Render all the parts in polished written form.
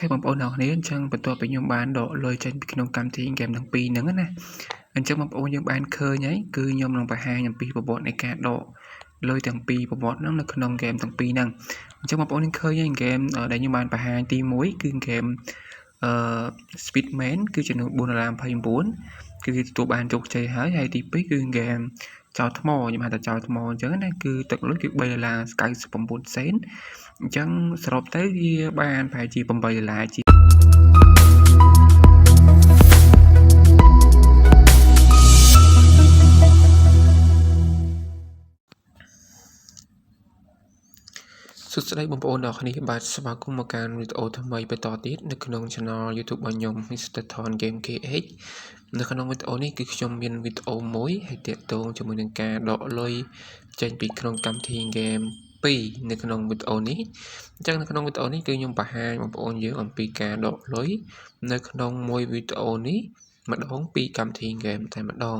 Thếបងប្អូនទាំងអស់គ្នាអញ្ចឹងបន្ទាប់ពីខ្ញុំបានដកលុយចេញពីក្នុងកម្មវិធីហ្គេមទាំងពីរហ្នឹងណាអញ្ចឹងបងប្អូនយើងបានឃើញហើយគឺខ្ញុំនឹងបង្ហាញអំពីប្រវត្តិនៃការដកលុយទាំងពីរប្រវត្តិហ្នឹងនៅក្នុងហ្គេមទាំងពីរហ្នឹងអញ្ចឹងបងប្អូននឹងឃើញហើយហ្គេមដែលខ្ញុំបានបង្ហាញទី1គឺហ្គេមSpeedman គឺចំនួន$4.29គឺទទួលបានជោគជ័យហើយទី2គឺហ្គេមចោលថ្មខ្ញុំហៅថាចោលថ្មអញ្ចឹងណាគឺទឹកលុយគឺ$3.99សេនអញ្ចឹងសរុបទៅវាបានប្រហែលជា$8ជាសួស្តីបងប្អូនទាំងអស់គ្នាបាទស្វាគមន៍មកកាន់វីដេអូថ្មីបន្តទៀតនៅក្នុង Channel YouTube របស់ខ្ញុំ Mr. Thon Game KH នៅក្នុងវីដេអូនេះគឺខ្ញុំមានវីដេអូមួយហើយទាក់ទងជាមួយនឹងការដកលុយចេញពីក្នុងកម្មវិធី Game 2នៅក្នុងវីដេអូនេះអញ្ចឹងនៅក្នុងវីដេអូនេះគឺខ្ញុំបង្ហាញបងប្អូនយើងអំពីការដកលុយនៅក្នុងមួយវីដេអូនេះម្ដងពីកម្មវិធី Game តែម្ដង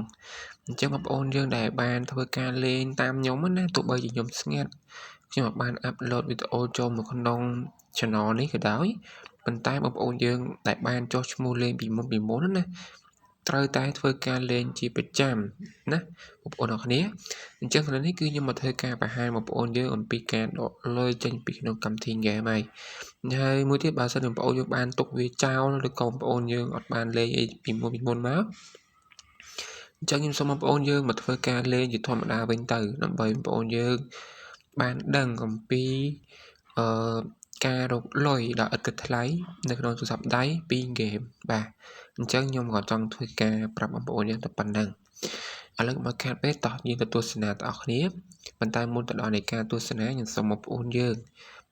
អញ្ចឹងបងប្អូនយើងដែលបានធ្វើការលេងតាមខ្ញុំណាទោះបីជាខ្ញុំស្ងាត់ខ្ញុំបានអាប់ឡូតវីដេអូចូលមកក្នុង channel នេះក៏ដោយប៉ុន្តែបងប្អូនយើងដែលបានចុះឈ្មោះលេងពីមុនណាត្រូវតែធ្វើការលេងជាប្រចាំណាបងប្អូនអរគ្នាអញ្ចឹងក្នុងនេះគឺខ្ញុំមកធ្វើការបង្ហាញបងប្អូនយើងអំពីការដកលុយចេញពីក្នុងកម្មវិធី game ហើយមួយទៀតបើសិនបងប្អូនយើងបានទុកវាចោលឬក៏បងប្អូនយើងអត់បានលេងអីពីមុនមកអញ្ចឹងខ្ញុំសូមបងប្អូនយើងមកធ្វើការលេងជាធម្មតាវិញទៅដើម្បីបងប្អូនយើងបានដឹងអំពីការរកលុយដ៏ឥតគិតថ្លៃនៅក្នុងទូរស័ព្ទដៃពីហ្គេមបាទអញ្ចឹងខ្ញុំក៏ចង់ធ្វើការប្រាប់បងប្អូនយើងតែប៉ុណ្្នឹងឥឡូវមកខាត់ពេលតោះយើងទៅទស្សនាទាំងអស់គ្នាប៉ុន្តែមុនទៅដល់នៃការទស្សនាខ្ញុំសូមបងប្អូនយើង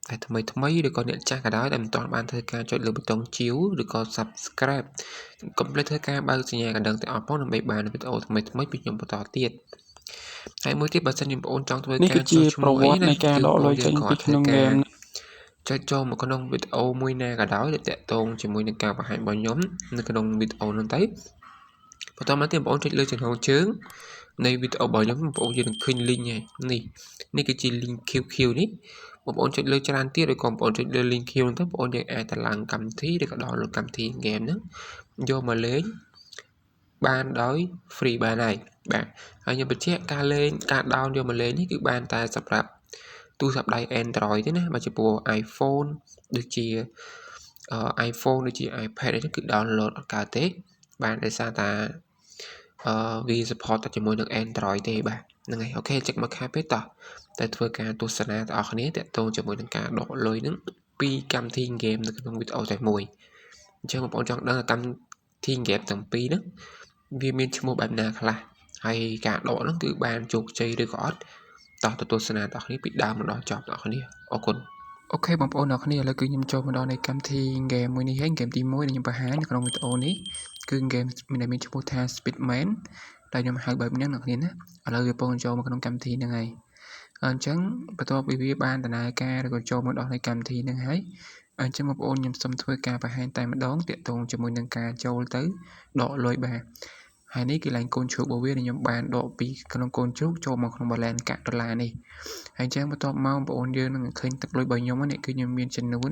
តែថ្មីឬក៏អ្នកចាស់ក៏ដោយដែលមិនទាន់បានធ្វើការចុចលើប៊ូតុងជាវឬក៏ Subscribe កុំភ្លេចធ្វើការបើកសញ្ញាកណ្ដឹងទាំងអស់ផងដើម្បីបានវីដេអូថ្មីពីខ្ញុំបន្តទៀតហើយមួយទៀតបើសិនបងប្អូនចង់ធ្វើការចុះឈ្មោះអីណាការដកលុយចេញពីក្នុងហ្គេមចុចចូលមកក្នុងវីដេអូមួយណាក៏ដោយដែលតាក់ទងជាមួយនឹងការបង្ហាញរបស់ខ្ញុំនៅក្នុងវីដេអូនោះទៅបន្តមកទៀតបងប្អូនចុចលើចំណងជើងនៃវីដេអូរបស់ខ្ញុំបងប្អូនយើងនឹងឃើញ link ហើយនេះគឺជា link QQ នេះបងប្អូនចុចលើច្រើនទៀតឬក៏បងប្អូនចុចលើ link Q ហ្នឹងទៅបងប្អូនយើងអាចទៅឡើងកម្មវិធីឬក៏ដោនឡូតកម្មវិធី game ហ្នឹងយកមកលេងបានដោយ free បានហើយបាទហើយខ្ញុំបញ្ជាក់ការលេងការ down យកមកលេងនេះគឺបានតែសម្រាប់ទូរស័ព្ទដៃ Android ទេណាបើជាព្រោះ iPhone ដូចជា iPhone ដូចជា iPad អីហ្នឹងគឺ download អត់កើតទេបានដោយសារតាវា support តែជាមួយនឹង Android ទេបាទហ្នឹងហើយអូខេចឹកមកខាត់ពេកតោះតែធ្វើការទស្សនាទាំងអស់គ្នាតាក់ទងជាមួយនឹងការដកលុយហ្នឹងពីកម្មវិធី game នៅក្នុងវីដេអូតែមួយអញ្ចឹងបងប្អូនចង់ដឹងកម្មវិធី game ទាំងពីរហ្នឹងវាមានឈ្មោះបែបណាខ្លះហើយការដកហ្នឹងគឺបានជោគជ័យឬក៏អត់តោះទៅទស្សនាទាំងអស់គ្នាពីដើមដល់ចប់ទាំងអស់គ្នាអរគុណអូខេបងប្អូនទាំងអស់គ្នាឥឡូវគឺខ្ញុំចូលមកដល់នៃកម្មវិធី game មួយនេះហើយ game ទី1ដែលខ្ញុំបង្ហាញនៅក្នុងវីដេអូនេះគឺ game មានឈ្មោះថា Speedman ដែលខ្ញុំហៅបែបនេះអ្នកនាងណាឥឡូវបងប្អូនចូលមកក្នុងកម្មវិធីហ្នឹងហើយអញ្ចឹងបន្ទាប់ពីវាបានដំណើរការឬក៏ចូលមកដល់នៃកម្មវិធីហ្នឹងហើយអញ្ចឹងបងប្អូនខ្ញុំសូមធ្វើការបង្ហាញតែម្ដងតាក់ទងជាមួយនឹងការចូលទៅដកលុយបាទហើយនេះគឺឡើងកូនជ្រូករបស់វាដែលខ្ញុំបានដកពីក្នុងកូនជ្រូកចូលមកក្នុង balance កាក់ដុល្លារនេះហើយអញ្ចឹងបន្ទាប់មកបងប្អូនយើងនឹងឃើញទឹកលុយរបស់ខ្ញុំនេះគឺខ្ញុំមានចំនួន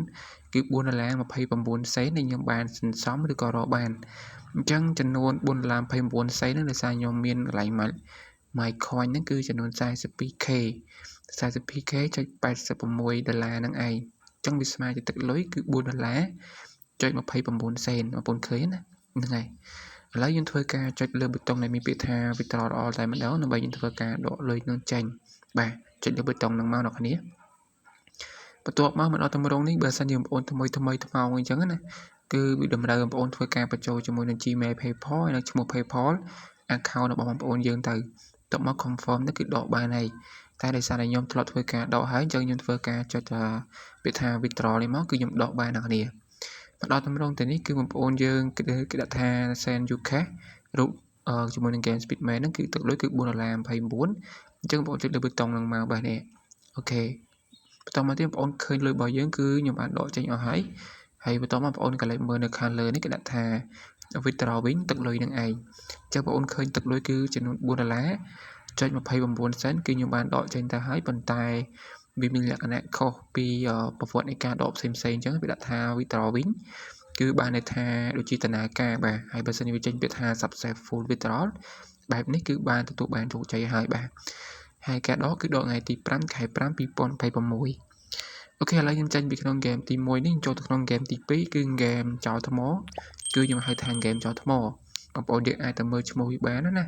គឺ$4.29សេនដែលខ្ញុំបានសន្សំឬក៏រកបានអញ្ចឹងចំនួន$4.29សេនហ្នឹងដោយសារខ្ញុំមានកន្លែងMy coin ហ្នឹងគឺចំនួន 42k ចុច$86ហ្នឹងឯងអញ្ចឹងវាស្មើជាទឹកលុយគឺ$4.29សេនបងប្អូនឃើញណាហ្នឹងហើយឥឡូវយើងធ្វើការចុចលើប៊ូតុងដែលមានពាក្យថា Withdraw All តែម្ដងដើម្បីយើងធ្វើការដកលុយនឹងចេញបាទចុចលើប៊ូតុងហ្នឹងមកអ្នកគ្នាបន្ទាប់មកដល់តម្រងនេះបើសិនជាបងប្អូនថ្មីថ្មោងអញ្ចឹងណាគឺវាតម្រូវបងប្អូនធ្វើការបញ្ចូលជាមួយនឹង Gmail PayPal ហើយនឹងឈ្មោះ PayPal account របស់បងប្អូនយើងទៅតមក confirm ទៅគឺដកបានហើយតែដោយសារតែខ្ញុំធ្លាប់ធ្វើការដកហើយអញ្ចឹងខ្ញុំធ្វើការចុចពាក្យថា withdraw នេះមកគឺខ្ញុំដកបានអ្នកគ្នាមកដល់តម្រងទៅនេះគឺបងប្អូនយើងគេដាក់ថា send you cash រូបជាមួយនឹង game Speedman ហ្នឹងគឺទឹកលុយគឺ$4.29អញ្ចឹងបងប្អូនចុចលើប៊ូតុងហ្នឹងមកបាទនេះអូខេបន្តមកទៀតបងប្អូនឃើញលុយរបស់យើងគឺខ្ញុំបានដកចេញអស់ហើយបន្តមកបងប្អូនកន្លែងមើលនៅខាងលើនេះគេដាក់ថា withdraw វិញទឹកលុយនឹងឯងអញ្ចឹងបងប្អូនឃើញទឹកលុយគឺចំនួន$4.29សេនគឺខ្ញុំបានដកចេញទៅហើយប៉ុន្តែ vì mình là cái khâu vì bộ phận này cả độ xem chứ bị đặt tha withdraw win cứ bạn này tha đôi chi tận ca bà hay person như trên bị tha successful withdrawal bài này cứ bạn tụi bạn chủ chạy hai cái đó cứ độ ngày thì pram khai pram pipon bay bầm mùi ok là nhân tranh bị con game thì mùi nên cho con game thì phí cứ game chọn thầm mó cứ nhưng mà hai thằng game chọn thầm mó mà bọn điện ai tầm mơ mùi bán đó nè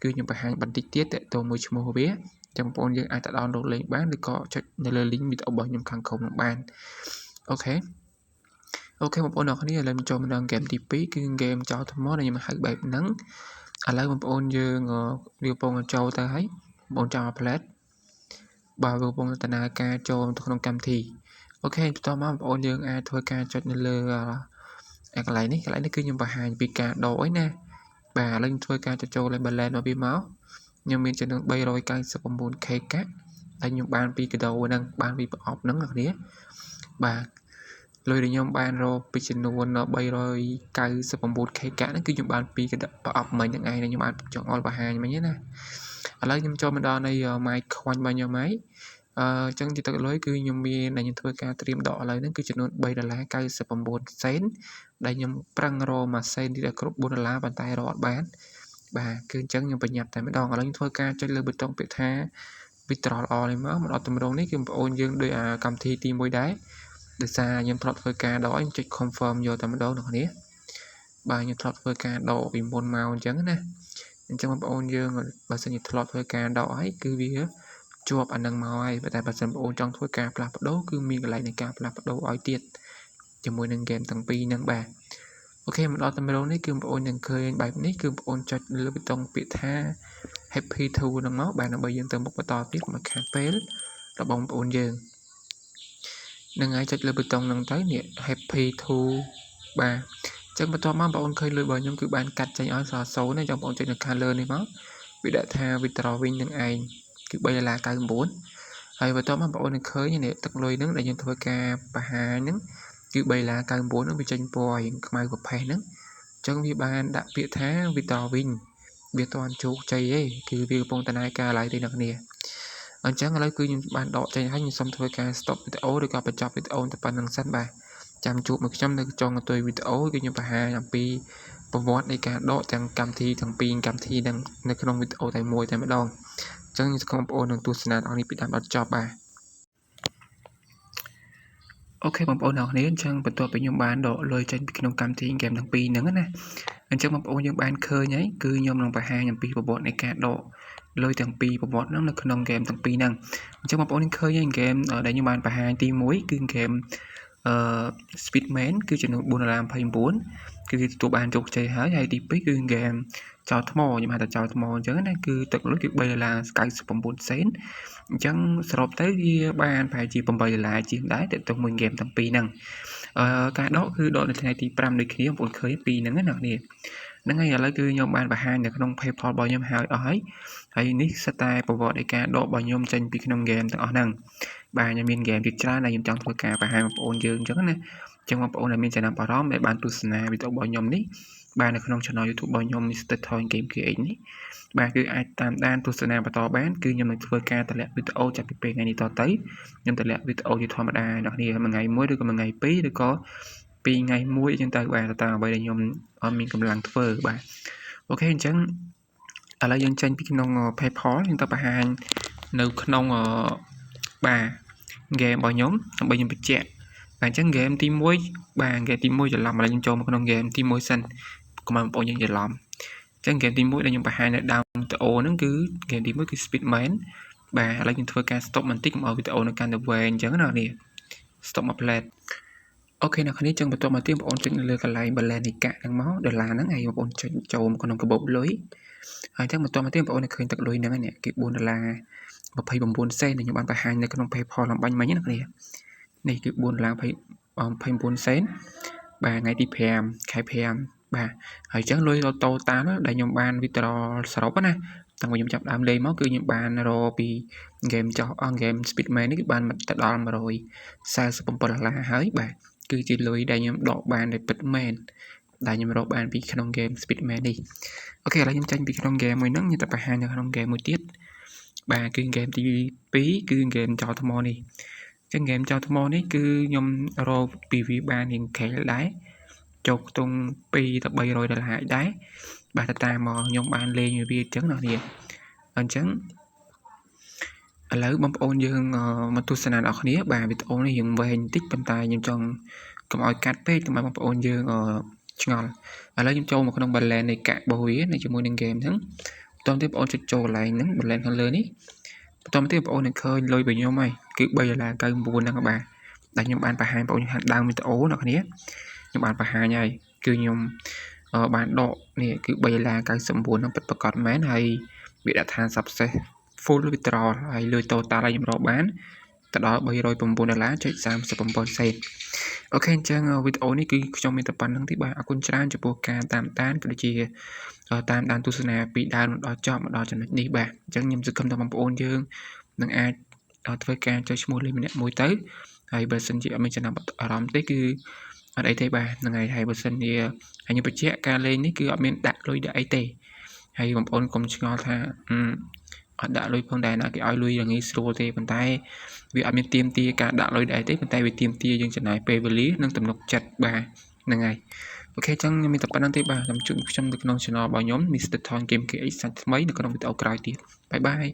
cứ nhưng mà hàng bản tiết tại tôi mùi mùi bé trong bọn điện ai ta download lên bán thì có cho nên là link bị tao bỏ nhầm khăn không bán ok một bọn nào này là cho mình đang game thì phí cứ game chọn thầm mó này nhưng mà hai bài nắng à lấy một bọn dương điều bọn châu ta thấy bọn trò plate bà vừa bọn ta na ca cho trong cam thì ok tao mà bọn dương ai thôi ca cho nên là cái lại nó cứ như bà hai bị cả đổi nè bà lên thôi ca cho lên bà lên nó bị máu nhưng mình chỉ được bay rồi cái sẽ còn muốn khay cát tại những bạn bị cái đầu năng bạn bị học nắng ở đấy bà lôi được nhóm bạn rồi bị chân nó bay rồi cái sẽ còn muốn khay cát nó cứ những bạn bị cái đầu học mình những ngày này nhưng bạn chọn all bà hai mà nhé nè ở đây nhưng cho mình đo này mai khoan bao nhiêu máy chẳng chỉ tự lối cứ nhưng mi này nhưng thôi ca stream đỏ lại nó cứ chỉ nốt bay là cây sẽ bằng 4 sen đây nhưng prang ro mà sen đi được group 4 lá bàn tay rõ bán bà cứ chẳng nhưng phải nhập tại mấy đòn ở đây thôi ca cho lên bê tông bị tha bị trò o này mà ở tầm đông này cứ ôn dương đôi cầm thi tim môi đáy được xa nhưng thọt thôi ca đó anh check confirm vô tầm đâu được nhé bà nhưng thọt thôi ca độ vì môn màu trắng nè trong ôn dương bà sẽ nhật thọt thôi ca đó ấy cứ vì chụp anh đang màu ai tại bà xem ôn trong thôi ca là bắt đầu cứ miên lại này ca là bắt đầu ói tiệt cho môi nâng game thằng pi nâng bà ok một đó tầm đâu này cứ ôn nâng khơi bài này cứ ôn cho lưu bê tông bị tha happy thu nâng máu bạn nó bây giờ từ một cái to tiếp mà khá phê là bóng ôn dương nâng ai cho lưu bê tông nâng tới nè happy thu bà chẳng mà to mà ôn khơi lưu bởi nhóm cứ bạn cắt cho nhỏ xò xấu này trong ôn cho được color này máu bị đã tha withdrawing nâng ai cứ bây là cái 4 ហើយបើតមកបងប្អូននឹងឃើញនេះទឹកលុយហ្នឹងដែលយើងធ្វើការបង្ហាញហ្នឹងគឺ3ឡា99ហ្នឹងវាចេញពណ៌រៀងខ្មៅប្រផេះហ្នឹងអញ្ចឹងវាបានដាក់ពាក្យថា withdrawing វាតន់ជោគជ័យទេគឺវាកំពុងតែណាការឡើយទេអ្នកនាងអញ្ចឹងឥឡូវគឺខ្ញុំបានដកចេញហើយខ្ញុំសូមធ្វើការ stop វីដេអូឬក៏បញ្ចប់វីដេអូតែប៉ុណ្្នឹងសិនបាទចាំជួបមកខ្ញុំនៅចុងបន្ទាយវីដេអូគឺខ្ញុំបង្ហាញអំពីប្រវត្តិនៃការដកទាំងកម្មវិធីទាំងពីរកម្មវិធីហ្នឹងនៅក្នុងវីដេអូតែមួយតែម្ដងចឹងខ្ញុំបងប្អូននឹងទស្សនាអរនេះពីដើមដល់ចប់បាទអូខេបងប្អូនអរគ្នាអញ្ចឹងបន្ទាប់ពីខ្ញុំបានដកលុយចេញពីក្នុងកម្មវិធីហ្គេមទាំងពីរហ្នឹងណាអញ្ចឹងបងប្អូនយើងបានឃើញហើយគឺខ្ញុំនឹងបង្ហាញអំពីប្រវត្តិនៃការដកលុយទាំងពីរប្រវត្តិហ្នឹងនៅក្នុងហ្គេមទាំងពីរហ្នឹងអញ្ចឹងបងប្អូនឃើញហើយហ្គេមដែលខ្ញុំបានបង្ហាញទី1គឺហ្គេមSpeedman គឺចំនួន$4.29គឺទទួលបានជោគជ័យហើយទី2គឺហ្គេមចោលថ្មខ្ញុំហៅថាចោលថ្មអញ្ចឹងណាគឺទឹកលុយគឺ$3.99សេនអញ្ចឹងសរុបទៅវាបានប្រហែលជា$8ជាងដែរទៅមួយហ្គេមទាំងពីរហ្នឹងការដកគឺដកនៅថ្ងៃទី5ដូចគ្នាបងប្អូនឃើញពីរហ្នឹងណាអ្នកនេះហ្នឹងហើយឥឡូវគឺខ្ញុំបានបង្ហាញនៅក្នុង PayPal របស់ខ្ញុំហើយនេះសិតតែប្រវត្តិនៃការដករបស់ខ្ញុំចេញពីក្នុងហ្គេមទាំងអស់ហ្នឹងបាទខ្ញុំមានហ្គេមជាច្រើនដែលខ្ញុំចង់ធ្វើការបង្ហាញបងប្អូនយើងអញ្ចឹងណាអញ្ចឹងបងប្អូនដែលមានចំណាប់អារម្មណ៍ដែលបានទស្សនាវីដេអូរបស់ខ្ញុំនេះបាទនៅក្នុង Channel YouTube របស់ខ្ញុំ Mr. Toy Game KH នេះបាទគឺអាចតាមដានទស្សនាបន្តបានគឺខ្ញុំនឹងធ្វើការតម្លាក់វីដេអូចាប់ពីពេលថ្ងៃនេះតទៅខ្ញុំតម្លាក់វីដេអូជាធម្មតាអ្នកនាងមួយថ្ងៃមួយឬក៏មួយថ្ងៃពីរឬក៏ពីរថ្ងៃមួយអញ្ចឹងទៅបាទតាមអ្វីដែលខ្ញុំអត់មានកម្លាំងធ្វើបាទអូខេអញ្ចឹងឥឡូវយើងចេញពីក្នុង PayPal យើងទៅបង្ហាញនៅក្នុងបាទហ្គេមរបស់ខ្ញុំដើម្បីខ្ញុំបញ្ជាក់បាទអញ្ចឹងហ្គេមទី1បាទហ្គេមទី1ច្រឡំឥឡូវខ្ញុំចូលមកក្នុងហ្គេមទី1សិនកុំឲ្យបងប្អូនយើងច្រឡំអញ្ចឹងហ្គេមទី1ដែលខ្ញុំបង្ហាញនៅដើមវីដេអូហ្នឹងគឺហ្គេមទី1គឺ Speedman បាទឥឡូវខ្ញុំធ្វើការ stop បន្តិចកុំឲ្យវីដេអូនៅកាន់តែវែងអញ្ចឹងណានេះ stop មក plate អូខេអ្នកគ្នាចឹងបន្តមកទៀតបងប្អូនចុចនៅលើកន្លែង balance នៃកាក់ហ្នឹងមកដុល្លារហ្នឹងហើយបងប្អូនចុចចូលមកក្នុងកាបូបលុយហើយចឹងបន្តមកទៀតបងប្អូនឃើញទឹកលុយហ្នឹងនេះគឺ$4.29សេនខ្ញុំបានបង្ហាញនៅក្នុង PayPal លំបាញ់មិញណាអ្នកគ្នានេះគឺ$4.29សេនបាទថ្ងៃទី5ខែ5បាទហើយចឹងលុយតូតាល់ដែលខ្ញុំបាន withdraw សរុបណាតាំងពីខ្ញុំចាប់ដើមលេងមកគឺខ្ញុំបានរកពីហ្គេមចោះហ្គេម Speedman នេះគឺបានទៅដល់$147ហើយបាទគឺជាលុយដែលខ្ញុំដកបានដោយពិតមែនដែលខ្ញុំរកបានពីក្នុងហ្គេម Speedman នេះអូខេឥឡូវខ្ញុំចេញពីក្នុងហ្គេមមួយហ្នឹងខ្ញុំទៅបង្ហាញនៅក្នុងហ្គេមមួយទៀត បាទគឺហ្គេមទី2គឺហ្គេមចោលថ្មនេះចឹងហ្គេមចោលថ្មនេះគឺខ្ញុំរកពីវាបានរៀងខែលដែរចុះខ្ទង់$200 ទៅ$300ដែរបាទតាមមកខ្ញុំបានលេងវាអញ្ចឹងណានេះអញ្ចឹងឥឡូវបងប្អូនយើងមកទស្សនាអ្នកគ្នាបាទវីដេអូនេះរៀងវែងបន្តិចប៉ុន្តែខ្ញុំចង់កុំឲ្យកាត់ពេកកុំឲ្យបងប្អូនយើងឆ្ងល់ឥឡូវខ្ញុំចូលមកក្នុង balance នៃកាក់របស់វានៅជាមួយនឹង game ហ្នឹងបន្តទៀតបងប្អូនចុចចូលកន្លែងហ្នឹង balance ខាងលើនេះបន្តទៀតបងប្អូននឹងឃើញលុយរបស់ខ្ញុំហើយគឺ$3.99ហ្នឹងបាទដែលខ្ញុំបានបង្ហាញបងប្អូនដើមវីដេអូអ្នកគ្នាខ្ញុំបានបង្ហាញហើយគឺខ្ញុំបានដកនេះគឺ$3.99ហ្នឹងពិតប្រាកដមែនហើយវាដាក់ថា success full withdrawal ហើយលុយ total ខ្ញុំរកបានទៅដល់$309.37 សេនអូខេអញ្ចឹងវីដេអូនេះគឺខ្ញុំមានតែប៉ុណ្្នឹងទេបាទអរគុណច្រើនចំពោះការតាមដានក៏ដូចជាតាមដានទស្សនាពីដើមដល់ចប់មកដល់ចំណុចនេះបាទអញ្ចឹងខ្ញុំសង្ឃឹមថាបងប្អូនយើងនឹងអាចធ្វើការចុចឈ្មោះលេខម្នាក់មួយទៅហើយបើសិនជាអត់មានចំណាប់អារម្មណ៍ទេគឺអត់អីទេបាទហ្នឹងហើយបើសិនជាខ្ញុំបញ្ជាក់ការលេងនេះគឺអត់មានដាក់លុយដាក់អីទេហើយបងប្អូនកុំឆ្ងល់ថាអត់ដាក់លុយផងដែរណាគេឲ្យលុយយ៉ាងងាយស្រួលទេប៉ុន្តែវាអត់មានទាមទារការដាក់លុយដែរទេប៉ុន្តែវាទាមទារយើងចំណាយពេលវេលានិងទំនុកចិត្តបាទហ្នឹងហើយអូខេអញ្ចឹងខ្ញុំមានតែប៉ុណ្្នឹងទេបាទខ្ញុំជួបខ្ញុំនៅក្នុង channel របស់ខ្ញុំ Mr. Thon Game KH សាច់ថ្មីនៅក្នុងវីដេអូក្រោយទៀតបាយបាយ